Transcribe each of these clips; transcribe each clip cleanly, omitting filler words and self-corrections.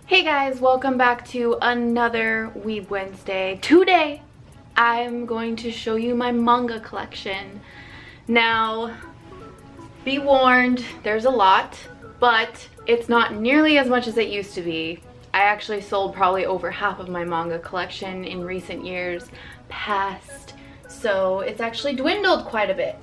Hey guys, welcome back to another Weeb Wednesday. Today, I'm going to show you my manga collection. Now, be warned, there's a lot, but it's not nearly as much as it used to be. I actually sold probably over half of my manga collection in recent years past, so it's actually dwindled quite a bit.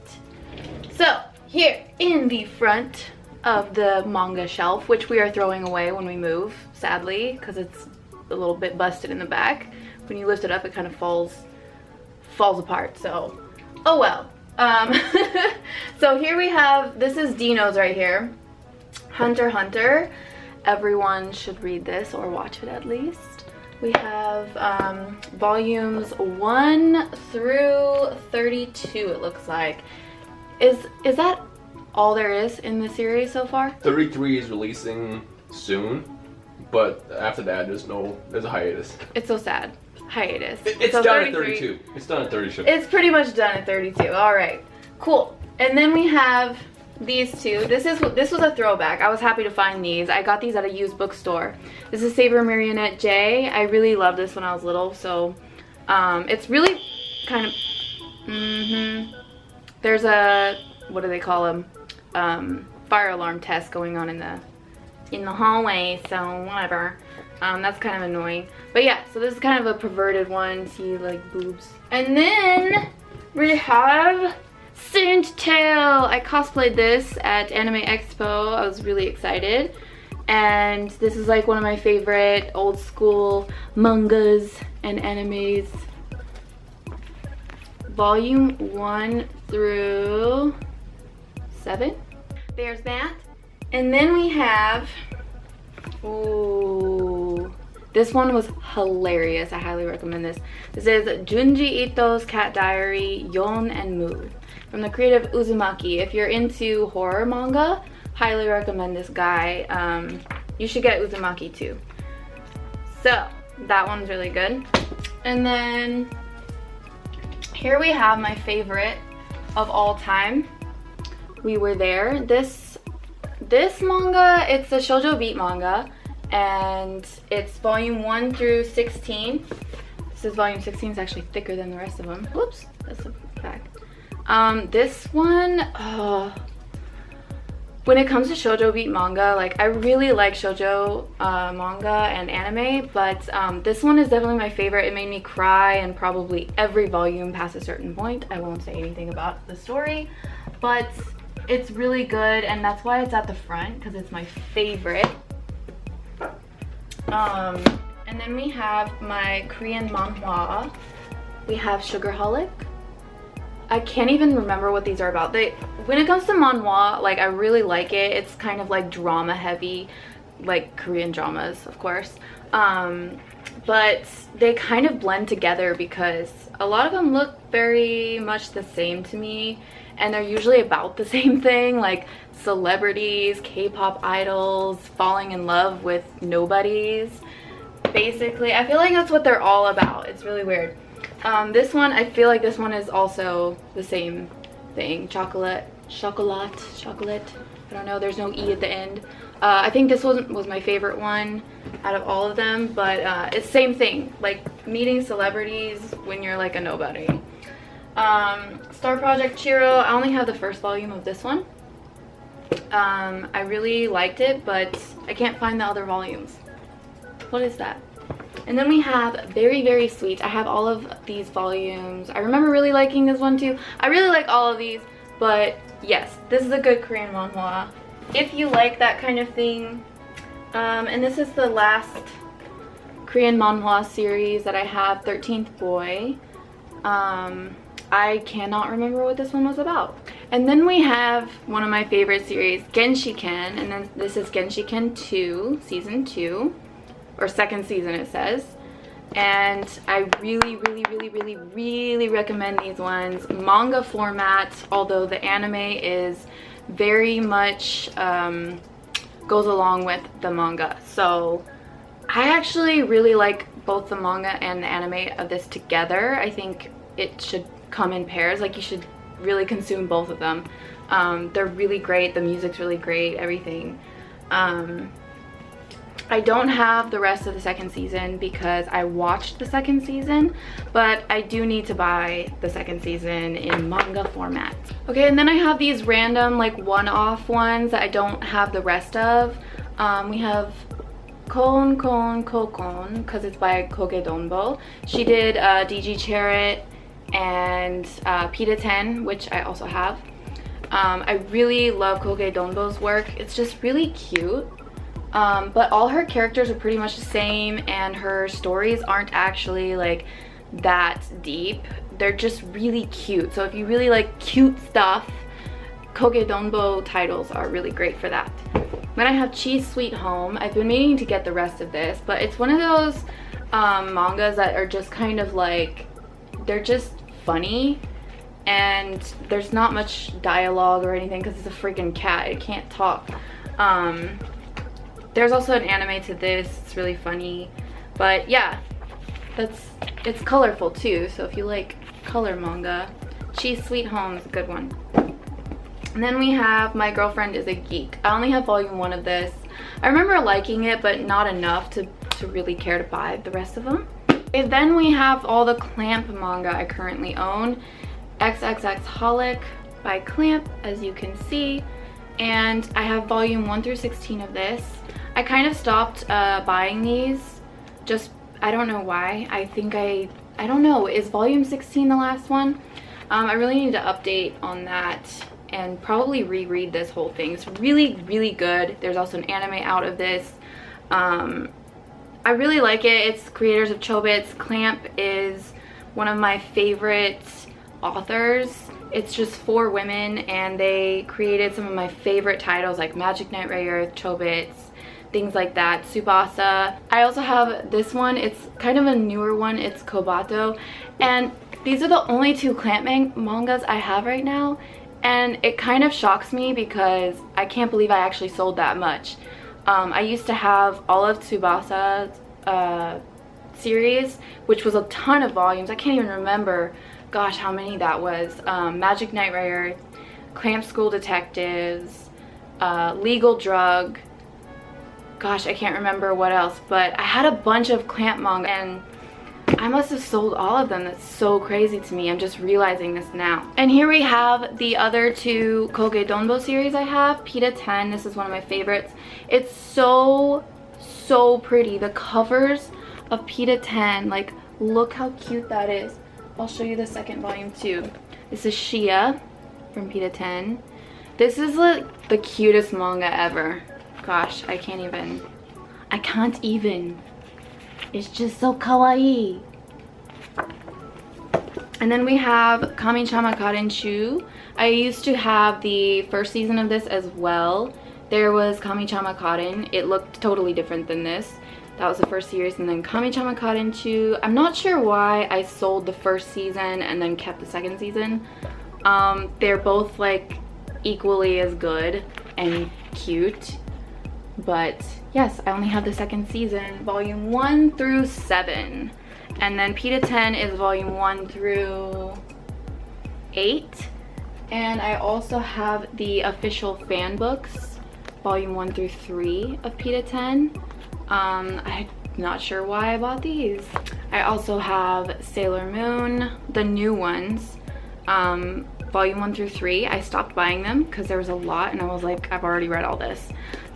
So, here in the front of the manga shelf, which we are throwing away when we move, sadly, because it's a little bit busted in the back. When you lift it up, it kind of falls apart, so oh well. So here we have, this is Dino's right here, Hunter x Hunter. Everyone should read this or watch it at least. We have volumes 1 through 32, it looks like. Is that all there is in the series so far? 33 is releasing soon, but after that there's a hiatus. It's so sad. Hiatus. It's so done at 32. It's done at 32. It's pretty much done at 32. Alright. Cool. And then we have these two. This was a throwback. I was happy to find these. I got these at a used bookstore. This is Saber Marionette J. I really loved this when I was little, so it's really kind of there's a, what do they call them? Fire alarm test going on in the hallway, so whatever. That's kind of annoying, but yeah, so this is kind of a perverted one. See, like, boobs. And then we have Saint Tail. I cosplayed this at Anime Expo. I was really excited, and this is like one of my favorite old school mangas and animes. Volume 1 through 7. There's that. And then we have, ooh, this one was hilarious. I highly recommend this. This is Junji Ito's Cat Diary, Yon and Mu, from the creative Uzumaki. If you're into horror manga, highly recommend this guy. You should get Uzumaki too. So that one's really good. And then here we have my favorite of all time, We Were There. This manga, it's a Shojo beat manga, and it's volume 1 through 16. This is volume 16. It's actually thicker than the rest of them. Whoops, that's a fact. This one, when it comes to Shojo beat manga, like, I really like Shojo manga and anime, but this one is definitely my favorite. It made me cry in probably every volume past a certain point. I won't say anything about the story, but it's really good, and that's why it's at the front, because it's my favorite. And then we have my Korean manhwa. We have Sugarholic. I can't even remember what these are about. When it comes to manhwa, like, I really like it. It's kind of like drama heavy, like Korean dramas, of course. But they kind of blend together because a lot of them look very much the same to me, and they're usually about the same thing, like celebrities, K-pop idols, falling in love with nobodies. Basically, I feel like that's what they're all about. It's really weird. This one, I feel like this one is also the same thing. Chocolate. I don't know, there's no E at the end. I think this one was my favorite one out of all of them, but it's same thing, like meeting celebrities when you're like a nobody. Star Project Chiro, I only have the first volume of this one. I really liked it, but I can't find the other volumes. What is that? And then we have Very Very Sweet. I have all of these volumes. I remember really liking this one too. I really like all of these, but yes, this is a good Korean manhwa if you like that kind of thing. And this is the last Korean manhwa series that I have, 13th Boy. I cannot remember what this one was about. And then we have one of my favorite series, Genshiken, and then this is Genshiken 2, season 2, or second season it says. And I really recommend these ones. Manga format, although the anime is very much goes along with the manga. So I actually really like both the manga and the anime of this together. I think it should come in pairs. Like, you should really consume both of them. They're really great. The music's really great, everything. I don't have the rest of the second season because I watched the second season, but I do need to buy the second season in manga format. Okay, and then I have these random like one-off ones that I don't have the rest of. We have Kon because it's by Koge-donbo. She did DG Chariot and Pita-ten, which I also have. I really love Koge-donbo's work. It's just really cute. But all her characters are pretty much the same, and her stories aren't actually like that deep. They're just really cute. So if you really like cute stuff, Koge-donbo titles are really great for that. Then I have Cheese Sweet Home. I've been meaning to get the rest of this, but it's one of those mangas that are just kind of like, they're just funny, and there's not much dialogue or anything because it's a freaking cat. It can't talk. There's also an anime to this. It's really funny, but yeah, it's colorful too. So if you like color manga, Cheese Sweet Home is a good one. And then we have My Girlfriend is a Geek. I only have volume 1 of this. I remember liking it, but not enough to really care to buy the rest of them. And then we have all the Clamp manga I currently own. XXX Holic by Clamp, as you can see. And I have volume 1 through 16 of this. I kind of stopped buying these. Just, I don't know why. I don't know. Is volume 16 the last one? I really need to update on that and probably reread this whole thing. It's really, really good. There's also an anime out of this. I really like it. It's creators of Chobits. Clamp is one of my favorite authors. It's just 4 women, and they created some of my favorite titles like Magic Knight Rayearth, Chobits, things like that, Tsubasa. I also have this one. It's kind of a newer one. It's Kobato, and these are the only 2 Clamp mangas I have right now, and it kind of shocks me because I can't believe I actually sold that much. I used to have all of Tsubasa's series, which was a ton of volumes. I can't even remember, gosh, how many that was. Magic Knight Rayearth, Clamp School Detectives, Legal Drug. Gosh, I can't remember what else, but I had a bunch of Clamp manga, and I must have sold all of them. That's so crazy to me. I'm just realizing this now. And here we have the other 2 Koge-donbo series I have. Pita-ten, this is one of my favorites. It's so pretty. The covers of Pita-ten, like, look how cute that is. I'll show you the second volume too. This is Shia from Pita-ten. This is like the cutest manga ever. Gosh, I can't even. It's just so kawaii. And then we have Kamisama Cotton. I used to have the first season of this as well. There was Kamisama Cotton. It looked totally different than this. That was the first series, and then Kamisama Cotton. I'm not sure why I sold the first season and then kept the second season. They're both like equally as good and cute. But yes, I only have the second season, volume 1 through 7. And then Pita-ten is volume 1 through 8. And I also have the official fan books, volume 1 through 3 of Pita-ten. I'm not sure why I bought these. I also have Sailor Moon, the new ones, volume 1 through 3. I stopped buying them because there was a lot, and I was like, I've already read all this.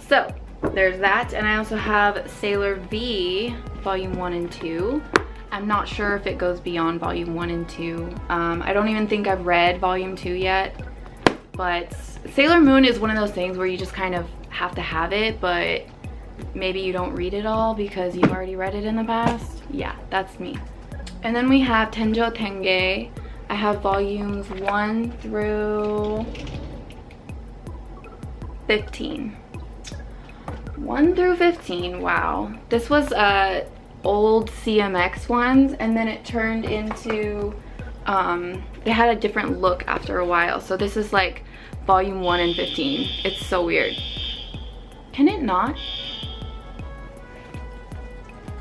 So there's that. And I also have Sailor V, volume 1 and 2. I'm not sure if it goes beyond volume 1 and 2. I don't even think I've read volume 2 yet. But Sailor Moon is one of those things where you just kind of have to have it, but maybe you don't read it all because you've already read it in the past. Yeah, that's me. And then we have Tenjo Tenge. I have volumes 1 through 15. 1 through 15, wow. This was old CMX ones, and then it turned into, they had a different look after a while. So this is like volume 1 and 15. It's so weird. Can it not?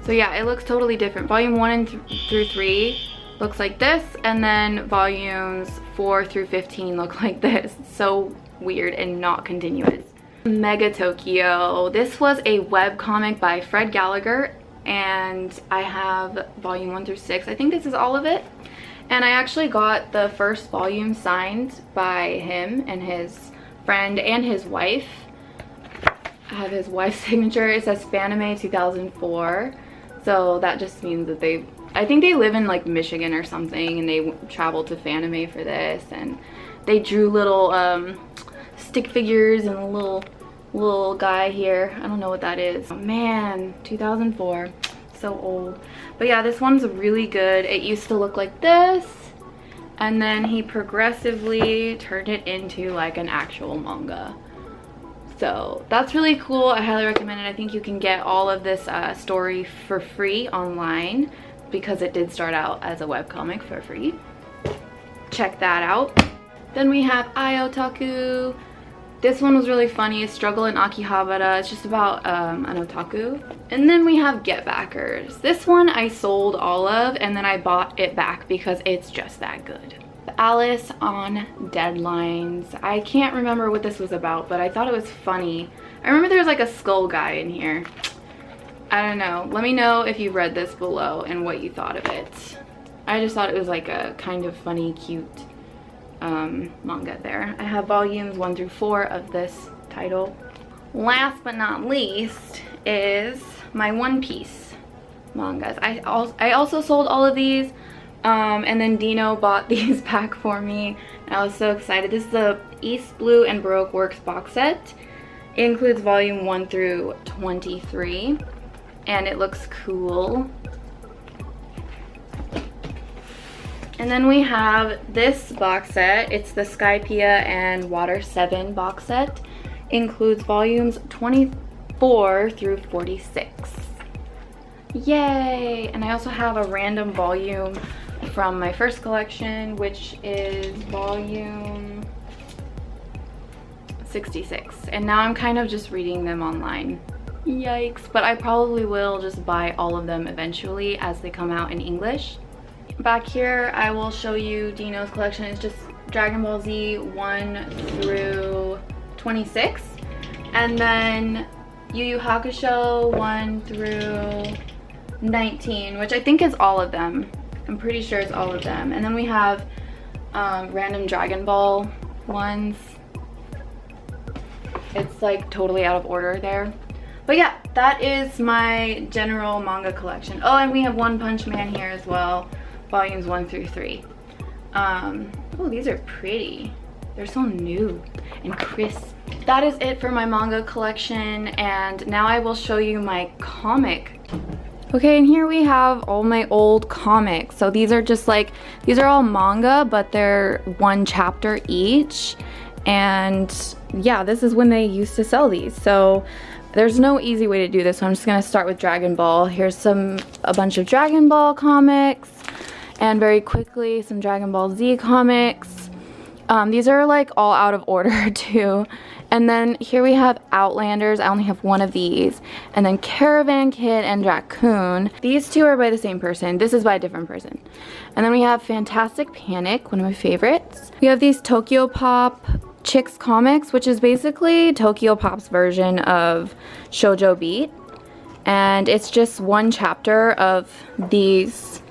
So yeah, it looks totally different. Volume 1 and through 3 looks like this, and then volumes 4 through 15 look like this. So weird and not continuous. Mega Tokyo. This was a web comic by Fred Gallagher, and I have volume 1 through 6. I think this is all of it. And I actually got the first volume signed by him and his friend and his wife. I have his wife's signature. It says Fanime 2004. So that just means that I think they live in like Michigan or something, and they traveled to Fanime for this, and they drew little stick figures and a little guy here. I don't know what that is. Oh, man, 2004. So old. But yeah, this one's really good. It used to look like this, and then he progressively turned it into like an actual manga. So that's really cool. I highly recommend it. I think you can get all of this story for free online, because it did start out as a webcomic for free. Check that out. Then we have Aiotaku. This one was really funny. Struggle in Akihabara. It's just about an otaku. And then we have Get Backers. This one I sold all of, and then I bought it back because it's just that good. Alice on Deadlines. I can't remember what this was about, but I thought it was funny. I remember there was like a skull guy in here. I don't know. Let me know if you've read this below and what you thought of it. I just thought it was like a kind of funny, cute manga there. I have volumes 1 through 4 of this title. Last but not least is my One Piece mangas. I also sold all of these, and then Dino bought these back for me. I was so excited. This is the East Blue and Baroque Works box set. It includes volume 1 through 23, and it looks cool. And then we have this box set. It's the Skypiea and Water 7 box set. Includes volumes 24 through 46. Yay! And I also have a random volume from my first collection, which is volume 66. And now I'm kind of just reading them online. Yikes. But I probably will just buy all of them eventually as they come out in English. Back here, I will show you Dino's collection. It's just Dragon Ball Z 1 through 26. And then Yu Yu Hakusho 1 through 19, which I think is all of them. I'm pretty sure it's all of them. And then we have random Dragon Ball ones. It's like totally out of order there. But yeah, that is my general manga collection. Oh, and we have One Punch Man here as well. Volumes 1 through 3. Oh, these are pretty. They're so new and crisp. That is it for my manga collection, and now I will show you my comic. Okay, and here we have all my old comics. So these are just like, these are all manga, but they're 1 chapter each. And yeah, this is when they used to sell these. So there's no easy way to do this, so I'm just gonna start with Dragon Ball. Here's a bunch of Dragon Ball comics. And very quickly, some Dragon Ball Z comics. These are like all out of order too. And then here we have Outlanders. I only have 1 of these. And then Caravan Kid and Raccoon. These 2 are by the same person. This is by a different person. And then we have Fantastic Panic, one of my favorites. We have these Tokyo Pop Chicks comics, which is basically Tokyo Pop's version of Shojo Beat. And it's just 1 chapter of these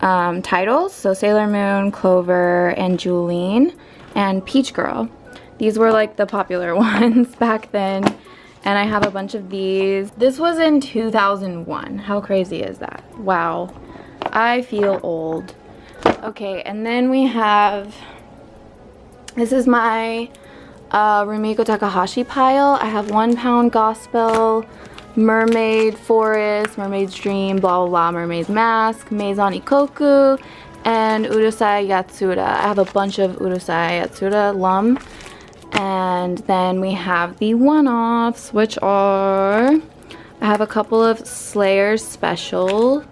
titles. So Sailor Moon, Clover, and Julene, and Peach Girl. These were like the popular ones back then. And I have a bunch of these. This was in 2001. How crazy is that? Wow. I feel old. Okay, and then we have, this is my Rumiko Takahashi pile. I have 1 Pound Gospel, Mermaid Forest, Mermaid's Dream, blah blah blah, Mermaid's Mask, Maison Ikoku, and Urusei Yatsura. I have a bunch of Urusei Yatsura Lum. And then we have the one-offs, which are, I have a couple of Slayers special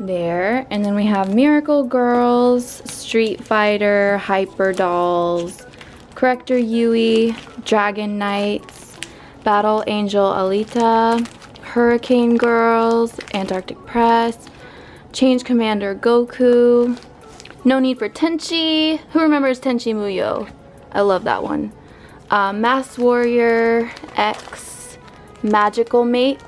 there. And then we have Miracle Girls, Street Fighter, Hyper Dolls, Corrector Yui, Dragon Knights, Battle Angel Alita, Hurricane Girls, Antarctic Press, Change Commander Goku, No Need for Tenchi. Who remembers Tenchi Muyo? I love that one. Masked Warrior X Magical Mates,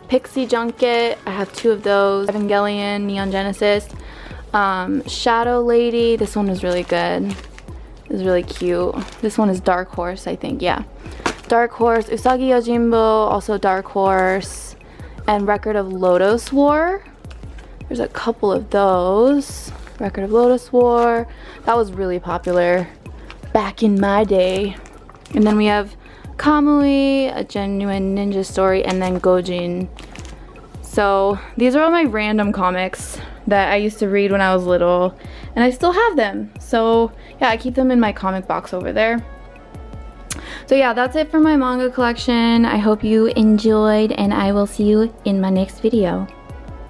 Pixie Junket, I have 2 of those, Evangelion, Neon Genesis, Shadow Lady, this one is really good, this is really cute. This one is Dark Horse, I think, yeah. Dark Horse, Usagi Yojimbo, also Dark Horse, and Record of Lodoss War. There's a couple of those. Record of Lodoss War, that was really popular back in my day. And then we have Kamui, A Genuine Ninja Story, and then Gojin. So these are all my random comics that I used to read when I was little, and I still have them. So yeah, I keep them in my comic box over there. So yeah, that's it for my manga collection. I hope you enjoyed, and I will see you in my next video.